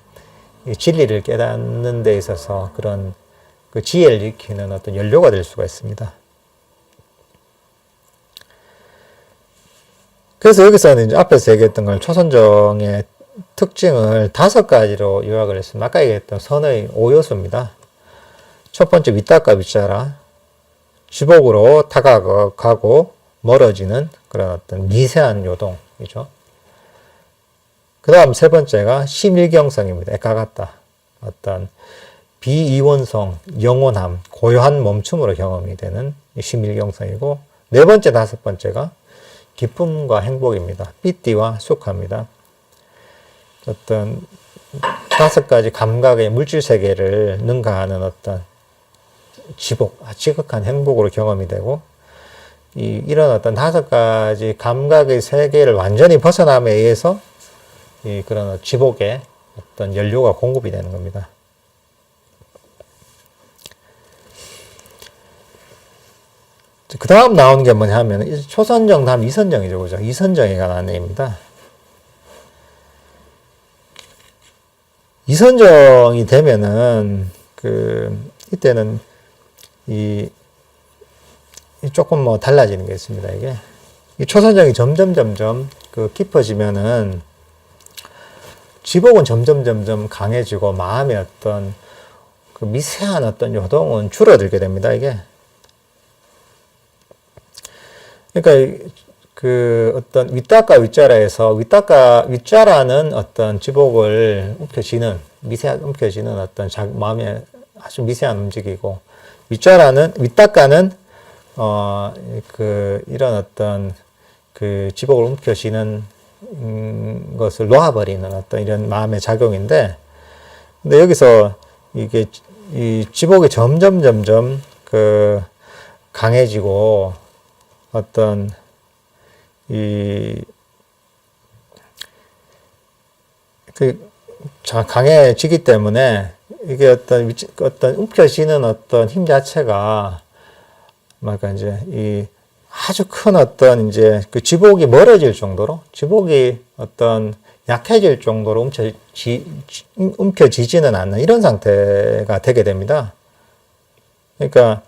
이 진리를 깨닫는 데 있어서 그런 그 지혜를 일으키는 어떤 연료가 될 수가 있습니다. 그래서 여기서는 이제 앞에서 얘기했던 걸 초선정의 특징을 5가지로 요약을 했습니다. 아까 얘기했던 선의 5요소입니다. 첫 번째, 윗닦아 윗자라, 지복으로 다가가고 멀어지는 그런 어떤 미세한 요동이죠. 그 다음 세 번째가 심일경성입니다. 에카가타, 어떤 비이원성, 영원함, 고요한 멈춤으로 경험이 되는 심일경성이고, 네 번째, 5번째가 기쁨과 행복입니다. 삐띠와 쑥합니다. 어떤 5가지 감각의 물질 세계를 능가하는 어떤 지복, 지극한 행복으로 경험이 되고, 이런 어떤 5가지 감각의 세계를 완전히 벗어남에 의해서 그런 지복의 어떤 연료가 공급이 되는 겁니다. 그 다음 나오는 게 뭐냐 하면, 초선정 다음 이선정이죠. 그죠? 이선정에 관한 내용입니다. 이선정이 되면은, 이때는 조금 뭐 달라지는 게 있습니다, 이게. 이 초선정이 점점 깊어지면은, 지복은 점점 강해지고, 마음의 어떤 그 미세한 어떤 요동은 줄어들게 됩니다, 이게. 그러니까 어떤 윗닦아 윗자라에서 윗자라는 어떤 지복을 움켜쥐는 어떤 마음의 아주 미세한 움직이고, 윗닦아는 이런 어떤 그 지복을 움켜쥐는 것을 놓아버리는 어떤 이런 마음의 작용인데, 근데 여기서 이 지복이 점점 강해지고, 어떤 강해지기 때문에 이게 어떤 움켜쥐는 어떤 힘 자체가 뭐랄까 이제 아주 큰 어떤 이제 그 지복이 멀어질 정도로, 지복이 어떤 약해질 정도로 움켜쥐지는 않는 이런 상태가 되게 됩니다. 그러니까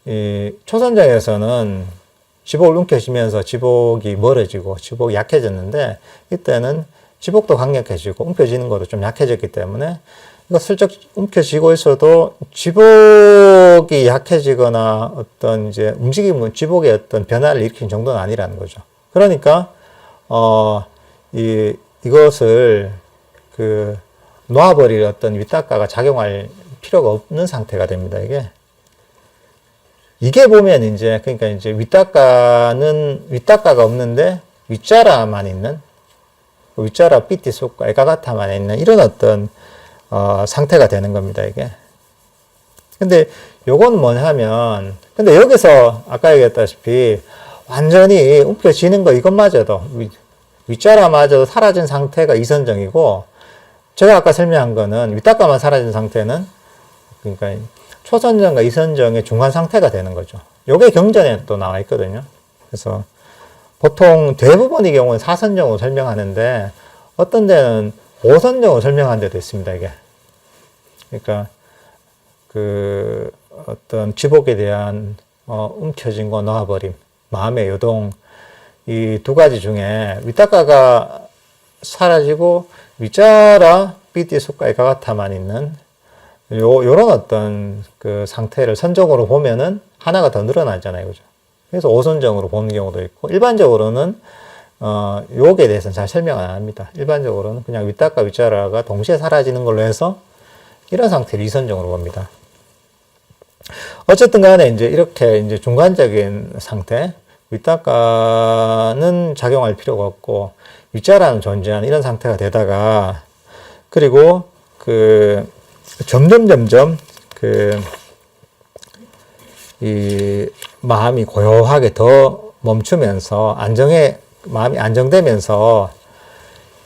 이 초선정에서는 지복을 움켜쥐면서 지복이 멀어지고 지복이 약해졌는데, 이때는 지복도 강력해지고 움켜쥐는 것도 좀 약해졌기 때문에, 이거 슬쩍 움켜쥐고 있어도 지복이 약해지거나 어떤 이제 움직임은 지복의 어떤 변화를 일으키는 정도는 아니라는 거죠. 그러니까 이것을 놓아버릴 어떤 윗닦아가 작용할 필요가 없는 상태가 됩니다, 이게 보면 이제, 그러니까 이제 윗닦아가 없는데 윗자라만 있는, 윗자라 삐띠쑥과 에카가타만 있는 이런 어떤 상태가 되는 겁니다, 이게. 근데 요건 뭐냐면, 근데 여기서 아까 얘기했다시피 완전히 움켜쥐는 거 이것마저도, 윗자라마저도 사라진 상태가 이선정이고, 제가 아까 설명한 거는 윗닦아만 사라진 상태는, 그러니까 초선정과 이선정의 중간 상태가 되는 거죠. 요게 경전에 또 나와 있거든요. 그래서 보통 대부분의 경우는 4선정으로 설명하는데, 어떤 데는 5선정으로 설명하는 데도 있습니다, 이게. 그러니까 어떤 지복에 대한 움켜짐과 놓아버림, 마음의 요동, 이 2가지 중에 윗닦아가 사라지고 윗자라 삐띠숙과 에카가타만 있는 요런 어떤 그 상태를 선정으로 보면은 하나가 더 늘어나잖아요, 그죠? 그래서 5선정으로 보는 경우도 있고, 일반적으로는 요게 대해서는 잘 설명 안 합니다. 일반적으로는 그냥 윗닦아 윗자라가 동시에 사라지는 걸로 해서 이런 상태를 2선정으로 봅니다. 어쨌든 간에 이제 이렇게 이제 중간적인 상태, 윗닦아는 작용할 필요가 없고 윗자라는 존재하는 이런 상태가 되다가 그리고 그 점점 이 마음이 고요하게 더 멈추면서 마음이 안정되면서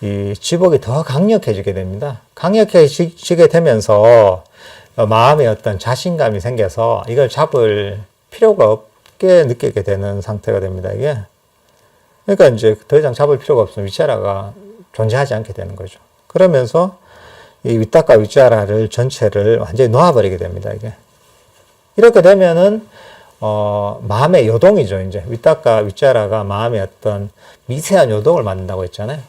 이 지복이 더 강력해지게 됩니다. 강력해지게 되면서 마음에 어떤 자신감이 생겨서 이걸 잡을 필요가 없게 느끼게 되는 상태가 됩니다. 이게. 그러니까 이제 더 이상 잡을 필요가 없으면 윗자라가 존재하지 않게 되는 거죠. 그러면서 이 윗닦아 윗자라를 전체를 완전히 놓아버리게 됩니다. 이게. 이렇게 되면은 마음의 요동이죠. 이제 윗닦아 윗자라가 마음의 어떤 미세한 요동을 만든다고 했잖아요.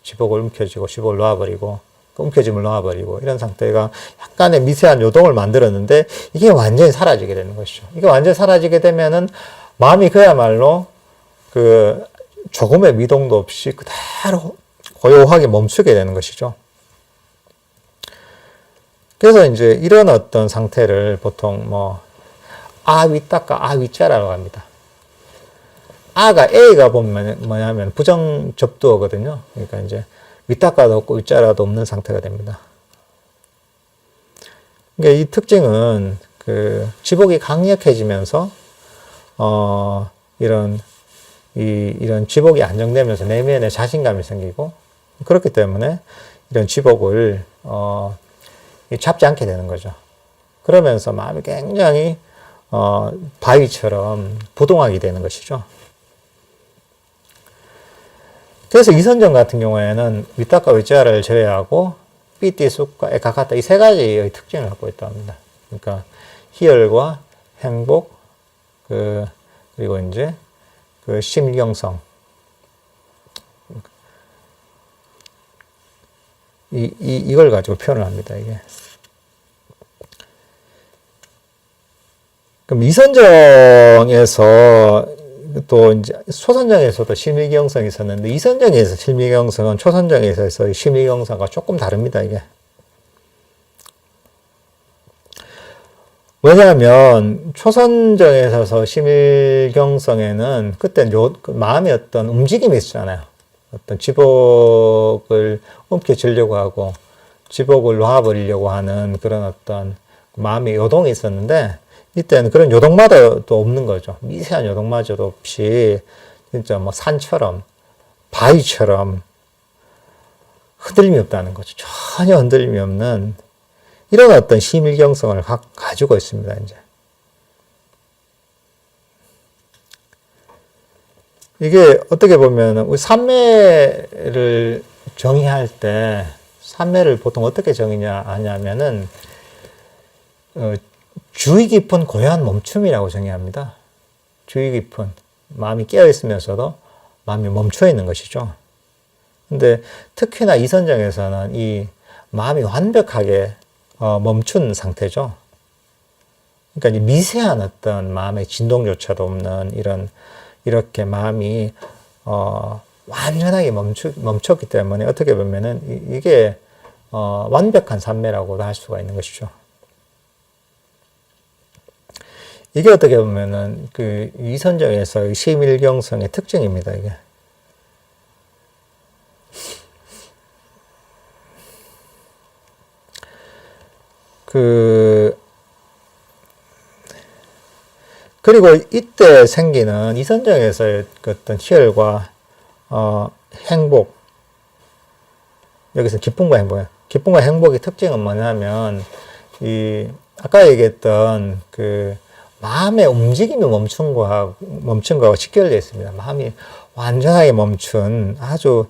지복을 움켜쥐고 지복을 놓아버리고 움켜짐을 놓아버리고 이런 상태가 약간의 미세한 요동을 만들었는데 이게 완전히 사라지게 되는 것이죠. 이게 완전히 사라지게 되면은 마음이 그야말로 그 조금의 미동도 없이 그대로 고요하게 멈추게 되는 것이죠. 그래서 이제 이런 어떤 상태를 보통 윗닦아, 윗자라고 합니다. 아가, A가 보면 뭐냐면 부정 접두어거든요. 그러니까 이제 윗닦아도 없고 윗자라도 없는 상태가 됩니다. 그러니까 이 특징은 그 지복이 강력해지면서, 이런 지복이 안정되면서 내면에 자신감이 생기고, 그렇기 때문에 이런 지복을, 잡지 않게 되는 거죠. 그러면서 마음이 굉장히, 바위처럼 부동하게 되는 것이죠. 그래서 이선정 같은 경우에는 윗닦아 윗자라를 제외하고 삐띠, 쑥과 에카카타 이 세 가지의 특징을 갖고 있다고 합니다. 그러니까 희열과 행복, 그리고 이제 그 심경성. 이걸 가지고 표현을 합니다, 이게. 그럼 이선정에서 또 이제 초선정에서도 심의경성이 있었는데 이선정에서 심의경성은 초선정에서 심의경성과 조금 다릅니다, 이게. 왜냐하면 초선정에서 심의경성에는 그때 마음의 어떤 움직임이 있었잖아요. 어떤 지복을 움켜쥐려고 하고 지복을 놓아버리려고 하는 그런 어떤 마음의 요동이 있었는데 이때는 그런 요동마저도 없는 거죠. 미세한 요동마저도 없이 진짜 뭐 산처럼 바위처럼 흔들림이 없다는 거죠. 전혀 흔들림이 없는 이런 어떤 심일경성을 가지고 있습니다. 이제 이게 어떻게 보면 우리 삼매를 정의할 때 삼매를 보통 어떻게 하냐면은 주의 깊은 고요한 멈춤이라고 정의합니다. 주의 깊은 마음이 깨어 있으면서도 마음이 멈춰 있는 것이죠. 근데 특히나 이선정에서는 이 마음이 완벽하게 멈춘 상태죠. 그러니까 이 미세한 어떤 마음의 진동조차도 없는 이렇게 마음이 완전하게 멈췄기 때문에 어떻게 보면은 이게 완벽한 삼매라고도 할 수가 있는 것이죠. 이게 어떻게 보면은 그 이선정에서 심일경성의 특징입니다, 이게. 그리고 이때 생기는 이선정에서의 어떤 희열과, 행복. 여기서 기쁨과 행복이에요. 기쁨과 행복의 특징은 뭐냐면, 아까 얘기했던 마음의 움직임이 멈춘 거하고 직결되어 있습니다. 마음이 완전하게 멈춘 아주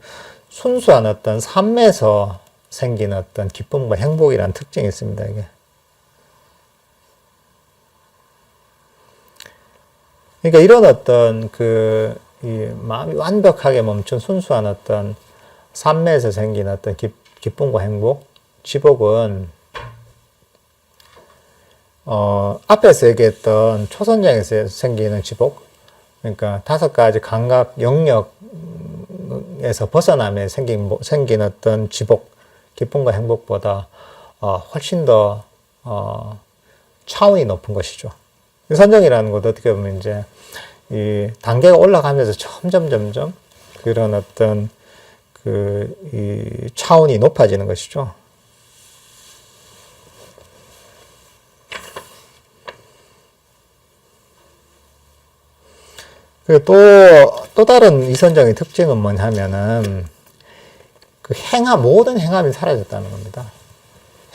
순수한 어떤 삶에서 생긴 어떤 기쁨과 행복이라는 특징이 있습니다, 이게. 그러니까 이런 어떤 이 마음이 완벽하게 멈춘 순수한 어떤 삶에서 생긴 어떤 기쁨과 행복, 지복은 앞에서 얘기했던 초선정에서 생기는 지복, 그러니까 5가지 감각 영역에서 벗어나면 생긴 어떤 지복, 기쁨과 행복보다 훨씬 더 차원이 높은 것이죠. 선정이라는 것도 어떻게 보면 이제 이 단계가 올라가면서 점점 그런 어떤 이 차원이 높아지는 것이죠. 그리고 또 다른 이선정의 특징은 뭐냐면은 그 모든 행함이 사라졌다는 겁니다.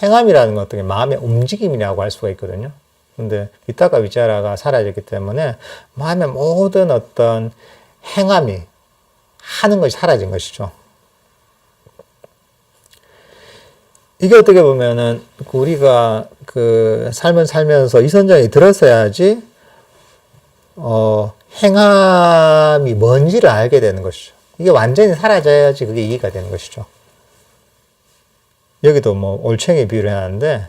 행함이라는 건 어떻게 마음의 움직임이라고 할 수가 있거든요. 근데 위탁과 위자라가 사라졌기 때문에 마음의 모든 어떤 행함이 하는 것이 사라진 것이죠. 이게 어떻게 보면은 우리가 그 삶을 살면서 이선정이 들었어야지 행함이 뭔지를 알게 되는 것이죠. 이게 완전히 사라져야지 그게 이해가 되는 것이죠. 여기도 뭐 올챙이 비유를 해놨는데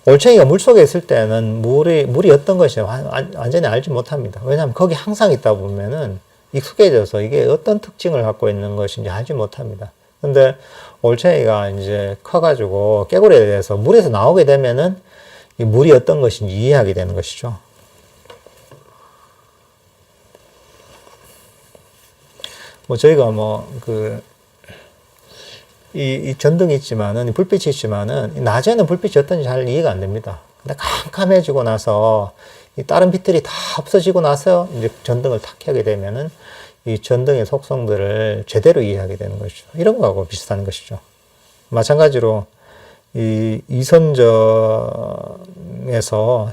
올챙이가 물속에 있을 때는 물이 어떤 것인지 완전히 알지 못합니다. 왜냐하면 거기 항상 있다 보면은 익숙해져서 이게 어떤 특징을 갖고 있는 것인지 알지 못합니다. 근데 올챙이가 이제 커가지고 깨구리에 대해서 물에서 나오게 되면은 이 물이 어떤 것인지 이해하게 되는 것이죠. 뭐 저희가 이 전등이 있지만은, 불빛이 있지만은, 낮에는 불빛이 어떤지 잘 이해가 안 됩니다. 근데 캄캄해지고 나서, 이 다른 빛들이 다 없어지고 나서, 이제 전등을 탁 켜게 되면은, 이 전등의 속성들을 제대로 이해하게 되는 것이죠. 이런 거하고 비슷한 것이죠. 마찬가지로, 이 이선정에서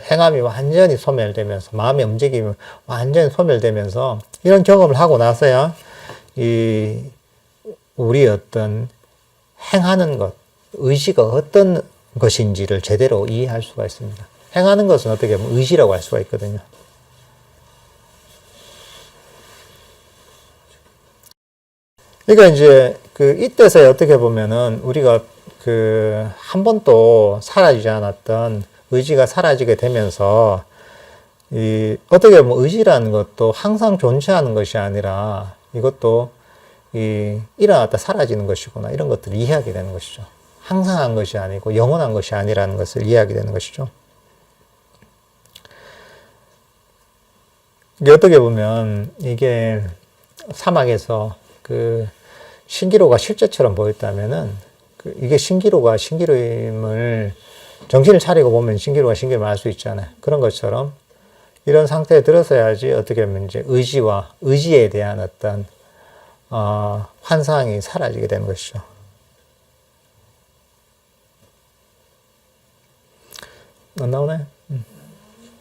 행함이 완전히 소멸되면서, 마음의 움직임이 완전히 소멸되면서, 이런 경험을 하고 나서야, 우리 어떤 행하는 것, 의지가 어떤 것인지를 제대로 이해할 수가 있습니다. 행하는 것은 어떻게 보면 의지라고 할 수가 있거든요. 그러니까 이제 이때서야 어떻게 보면은 우리가 한 번도 사라지지 않았던 의지가 사라지게 되면서 어떻게 보면 의지라는 것도 항상 존재하는 것이 아니라 이것도 일어났다 사라지는 것이구나, 이런 것들을 이해하게 되는 것이죠. 항상한 것이 아니고 영원한 것이 아니라는 것을 이해하게 되는 것이죠. 이게 어떻게 보면 이게 사막에서 신기루가 실제처럼 보였다면은 이게 신기루가 신기루임을 정신을 차리고 보면 신기루가 신기루임을 알 수 있잖아요. 그런 것처럼 이런 상태에 들어서야지 어떻게 보면 이제 의지에 대한 어떤 환상이 사라지게 되는 것이죠. 안 나오나요?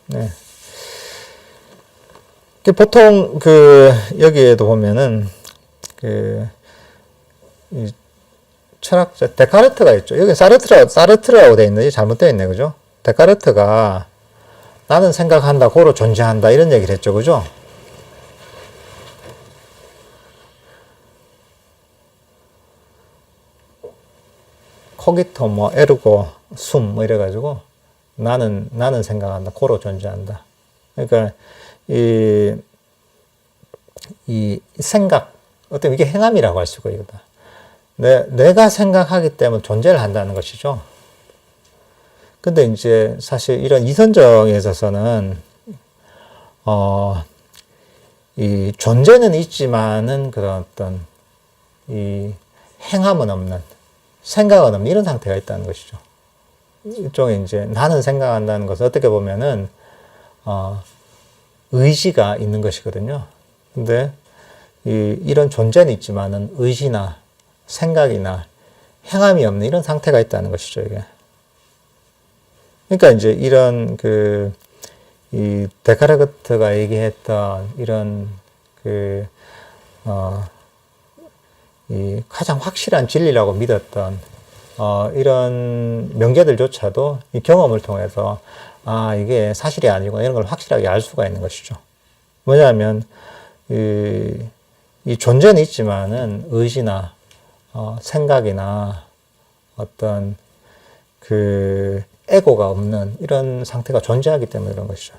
네. 보통 여기에도 보면은 이 철학자 데카르트가 있죠. 여기 사르트르라고 되어 있는데 잘못되어 있네, 그죠? 데카르트가 나는 생각한다, 고로 존재한다, 이런 얘기를 했죠, 그죠? 코기토, 에르고, 숨, 이래가지고, 나는 생각한다, 고로 존재한다. 그러니까, 이 생각, 어떤 이게 행함이라고 할 수가 있다. 내가 생각하기 때문에 존재를 한다는 것이죠. 근데 이제 사실 이런 이선정에 있어서는, 이 존재는 있지만은 그런 어떤, 이 행함은 없는, 생각은 없는 이런 상태가 있다는 것이죠. 일종의 이제 나는 생각한다는 것은 어떻게 보면은, 의지가 있는 것이거든요. 근데 이런 존재는 있지만은 의지나 생각이나 행함이 없는 이런 상태가 있다는 것이죠, 이게. 그러니까 이제 이런 이 데카르트가 얘기했던 이런 이 가장 확실한 진리라고 믿었던 이런 명제들조차도 이 경험을 통해서 이게 사실이 아니고 이런 걸 확실하게 알 수가 있는 것이죠. 뭐냐면 이 존재는 있지만은 의지나 생각이나 어떤 에고가 없는 이런 상태가 존재하기 때문에 그런 것이죠.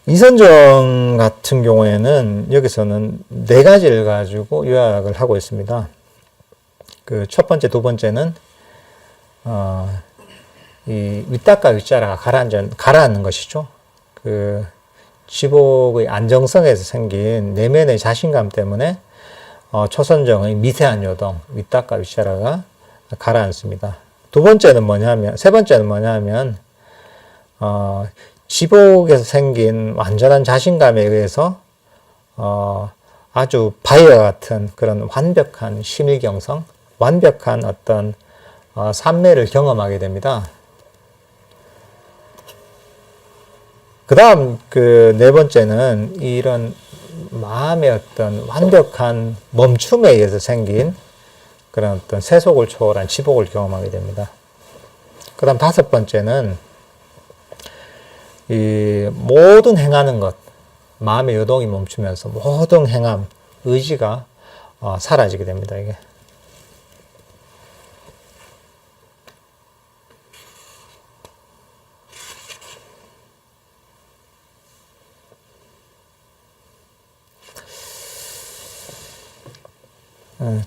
이선정 같은 경우에는 여기서는 4가지를 가지고 요약을 하고 있습니다. 첫 번째, 두 번째는 이 윗닭과 윗자라가 가라앉는 것이죠. 그 지복의 안정성에서 생긴 내면의 자신감 때문에 초선정의 미세한 요동, 윗닭과 윗자라가 가라앉습니다. 세 번째는 뭐냐면, 지복에서 생긴 완전한 자신감에 의해서, 아주 바위와 같은 그런 완벽한 심일경성, 완벽한 어떤, 삼매를 경험하게 됩니다. 그 다음 그 네 번째는 이런 마음의 어떤 완벽한 멈춤에 의해서 생긴 그런 어떤 세속을 초월한 지복을 경험하게 됩니다. 그 다음 다섯 번째는 이 모든 행하는 것, 마음의 요동이 멈추면서 모든 행함, 의지가 사라지게 됩니다. 이게.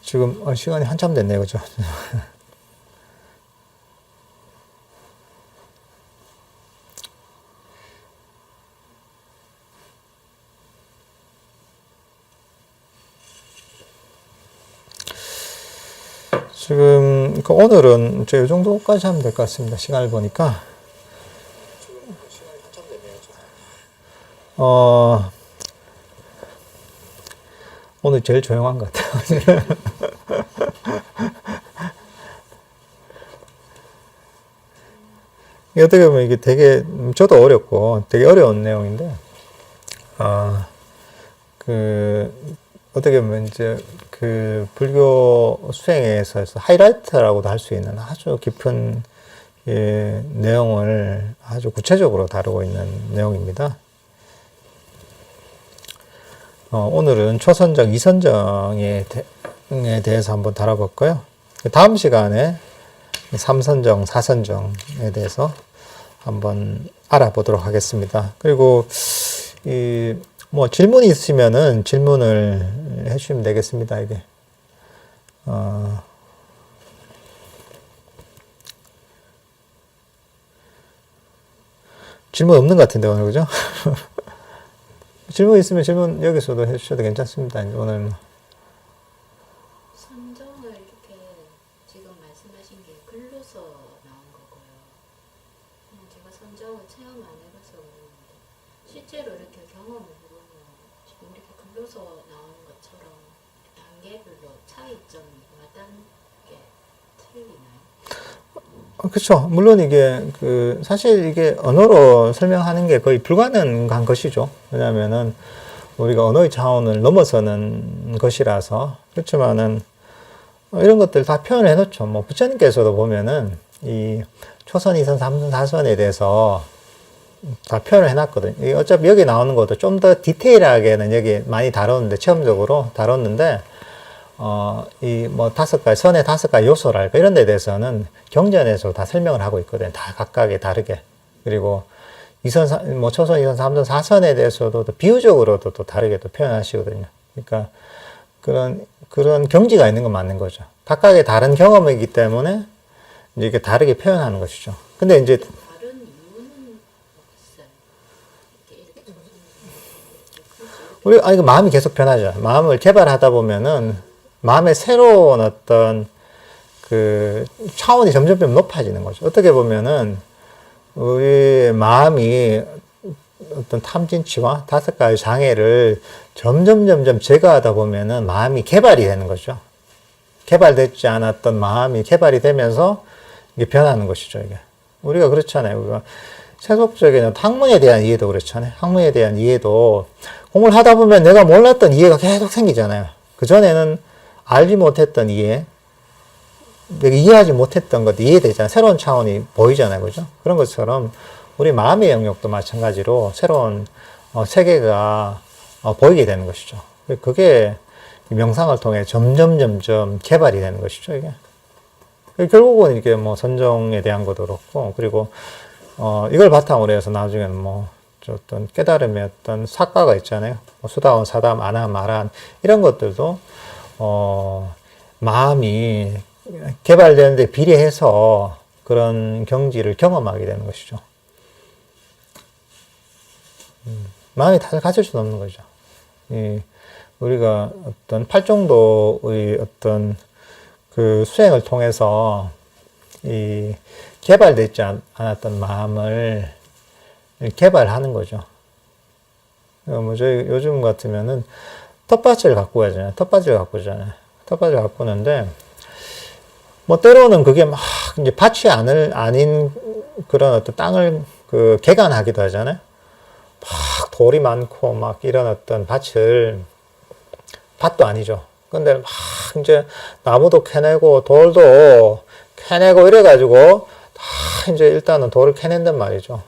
지금 시간이 한참 됐네요, 그죠? 지금 오늘은 이제 이 정도까지 하면 될 것 같습니다. 시간을 보니까. 오늘 제일 조용한 것 같아요. 어떻게 보면 이게 되게, 저도 어렵고 되게 어려운 내용인데, 어떻게 보면 이제 그 불교 수행에서 하이라이트라고도 할 수 있는 아주 깊은 내용을 아주 구체적으로 다루고 있는 내용입니다. 오늘은 초선정, 이선정에 대해서 한번 다뤄볼까요? 다음 시간에 삼선정, 사선정에 대해서 한번 알아보도록 하겠습니다. 그리고 뭐 질문이 있으면은 질문을 해주시면 되겠습니다. 이게 질문 없는 것 같은데 오늘 그죠? 질문 있으면 질문 여기서도 해주셔도 괜찮습니다. 오늘 뭐. 선정을 이렇게 지금 말씀하신 게 글로서 나온 거고요. 제가 선정을 체험 안 해봐서 모르는데 실제로 이렇게 경험을 해보면 지금 이렇게 글로서 나온 것처럼 단계별로 차이점이 와닿는 게 틀리나요? 그렇죠. 물론 이게 사실 이게 언어로 설명하는 게 거의 불가능한 것이죠. 왜냐하면은 우리가 언어의 차원을 넘어서는 것이라서. 그렇지만은 이런 것들 다 표현을 해놓죠. 뭐 부처님께서도 보면은 이 초선, 이선, 삼선, 사선에 대해서 다 표현을 해놨거든요. 어차피 여기 나오는 것도 좀 더 디테일하게는 여기 많이 다뤘는데, 체험적으로 다뤘는데, 뭐 선의 5가지 요소랄까, 이런 데 대해서는 경전에서 다 설명을 하고 있거든요. 다 각각의 다르게. 그리고 초선, 이선, 삼선, 사선에 대해서도 또 비유적으로도 또 다르게 또 표현하시거든요. 그러니까 그런 경지가 있는 건 맞는 거죠. 각각의 다른 경험이기 때문에 이제 이게 다르게 표현하는 것이죠. 근데 이제 다른 이유는 없어요. 이거 마음이 계속 변하죠. 마음을 개발하다 보면은 마음의 새로운 어떤 차원이 점점 높아지는 거죠. 어떻게 보면은 우리 마음이 어떤 탐진치와 5가지 장애를 점점 제거하다 보면은 마음이 개발이 되는 거죠. 개발되지 않았던 마음이 개발이 되면서 이게 변하는 것이죠, 이게. 우리가 그렇잖아요. 우리가 세속적인 학문에 대한 이해도 그렇잖아요. 학문에 대한 이해도 공부를 하다 보면 내가 몰랐던 이해가 계속 생기잖아요. 그전에는 알지 못했던 이해, 내가 이해하지 못했던 것 이해되잖아요. 새로운 차원이 보이잖아요. 그죠? 그런 것처럼 우리 마음의 영역도 마찬가지로 새로운 세계가 보이게 되는 것이죠. 그게 명상을 통해 점점 개발이 되는 것이죠, 이게. 결국은 이게 뭐 선정에 대한 것도 그렇고, 그리고 이걸 바탕으로 해서 나중에는 뭐 어떤 깨달음의 어떤 사과가 있잖아요. 수다원, 사담, 아남, 아란 이런 것들도 마음이 개발되는데 비례해서 그런 경지를 경험하게 되는 것이죠. 마음이 다들 가질 수는 없는 거죠. 우리가 어떤 팔정도의 어떤 그 수행을 통해서 이 개발되지 않았던 마음을 개발하는 거죠. 뭐 저희 요즘 같으면은 텃밭을 갖고 가잖아요. 텃밭을 갖고 오잖아요. 텃밭을 갖고 오는데 뭐 때로는 그게 막 이제 밭이 아닌 그런 어떤 땅을 그 개간하기도 하잖아요. 막 돌이 많고 막 이런 어떤 밭도 아니죠. 근데 막 이제 나무도 캐내고 돌도 캐내고 이래가지고 다 이제 일단은 돌을 캐낸단 말이죠.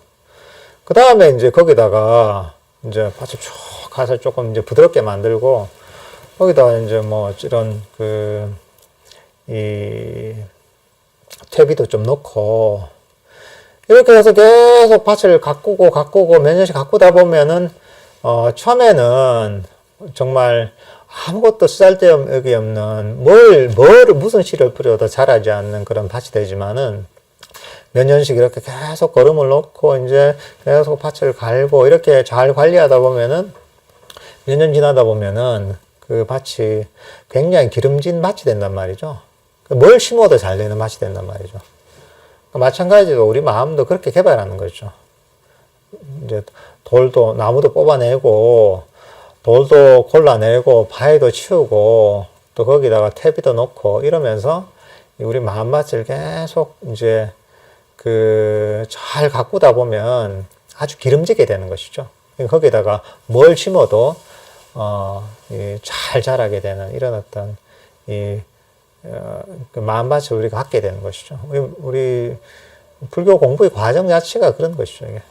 그 다음에 이제 거기다가 이제 밭을 쭉 가서 조금 이제 부드럽게 만들고 거기다가 이제 뭐 이런 이 퇴비도 좀 넣고 이렇게 해서 계속 밭을 가꾸고 몇 년씩 가꾸다 보면은 처음에는 정말 아무것도 쓰잘데기 없는 무슨 씨를 뿌려도 자라지 않는 그런 밭이 되지만은 몇 년씩 이렇게 계속 거름을 놓고 이제 계속 밭을 갈고 이렇게 잘 관리하다 보면은 몇 년 지나다 보면은 그 밭이 굉장히 기름진 밭이 된단 말이죠. 뭘 심어도 잘 되는 밭이 된단 말이죠. 마찬가지로 우리 마음도 그렇게 개발하는 거죠. 이제 나무도 뽑아내고 돌도 골라내고 바위도 치우고 또 거기다가 퇴비도 넣고 이러면서 우리 마음밭을 계속 이제 잘 가꾸다 보면 아주 기름지게 되는 것이죠. 거기다가 뭘 심어도 잘 자라게 되는 이런 어떤 그 마음밭을 우리가 갖게 되는 것이죠. 우리 불교 공부의 과정 자체가 그런 것이죠. 이게.